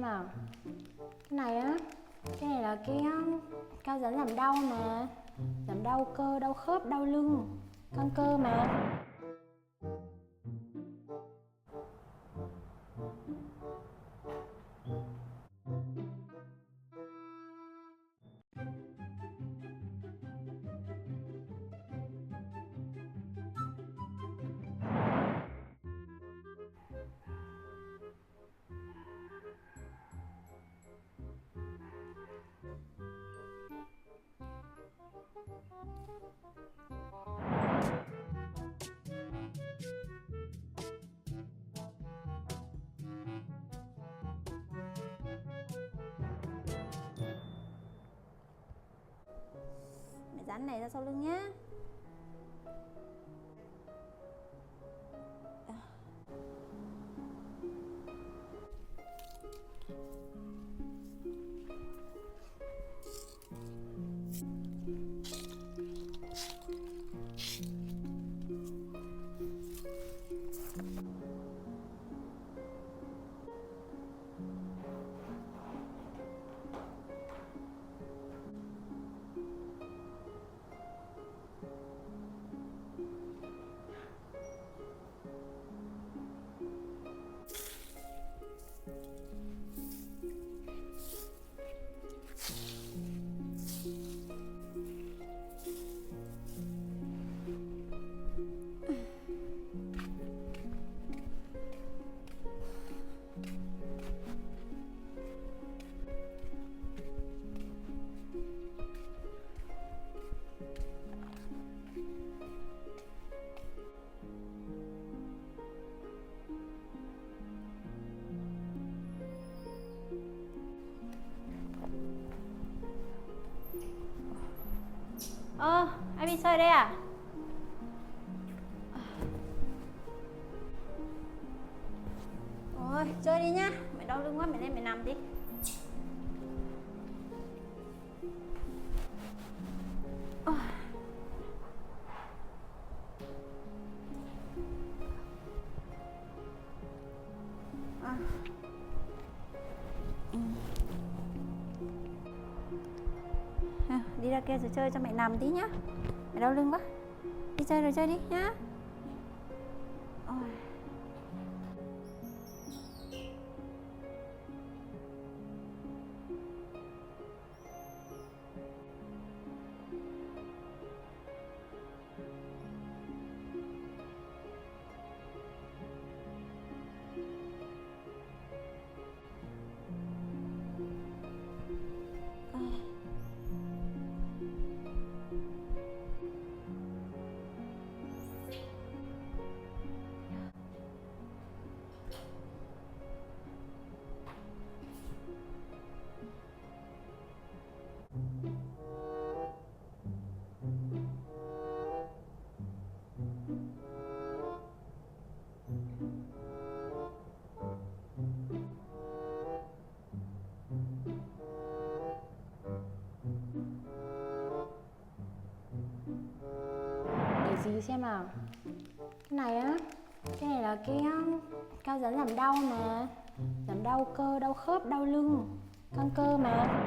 xem nào. Cái này á, cái này là cái cao dẫn giảm đau mà. Giảm đau cơ, đau khớp, đau lưng, căng cơ mà. Mẹ dán này ra sau lưng nhá. Anh đi chơi đây à? Ôi, chơi đi nhá. Mẹ đau lưng quá, mẹ lên mẹ nằm đi. Đi ra kia rồi chơi cho mẹ nằm tí nhá. Mẹ đau lưng quá. Đi chơi rồi chơi đi nhá. Để gì xem nào. Cái này á, cái này là cái cao dẫn giảm đau mà. Giảm đau cơ, đau khớp, đau lưng, căng cơ mà.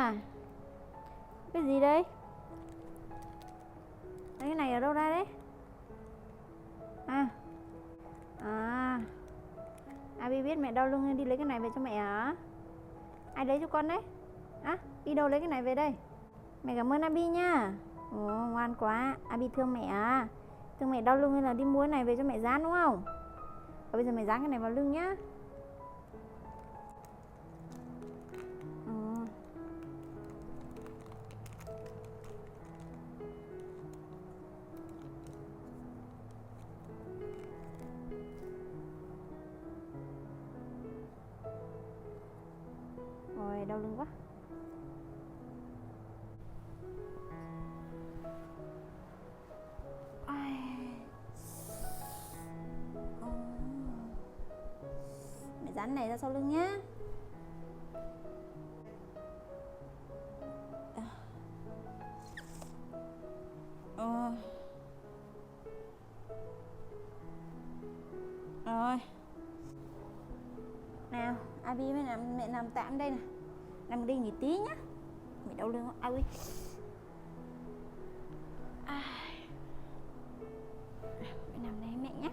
à? Cái gì đây? Đấy, cái này ở đâu ra đấy? À, à, Abi biết mẹ đau lưng nên đi lấy cái này về cho mẹ hả? Ai lấy cho con đấy? À, đi đâu lấy cái này về đây? Mẹ cảm ơn Abi nha. Ồ, ngoan quá. Abi thương mẹ à? Thương mẹ đau lưng nên là đi mua cái này về cho mẹ dán đúng không? Và bây giờ mẹ dán cái này vào lưng nhá. Rồi, đau lưng quá. Mẹ dán này ra sau lưng nhá. Rồi. Nào, Abi với mẹ nằm tạm đây nè. Nằm đi nghỉ tí nhá. Mẹ đau lưng quá, Abi. Mẹ nằm đây mẹ nhé.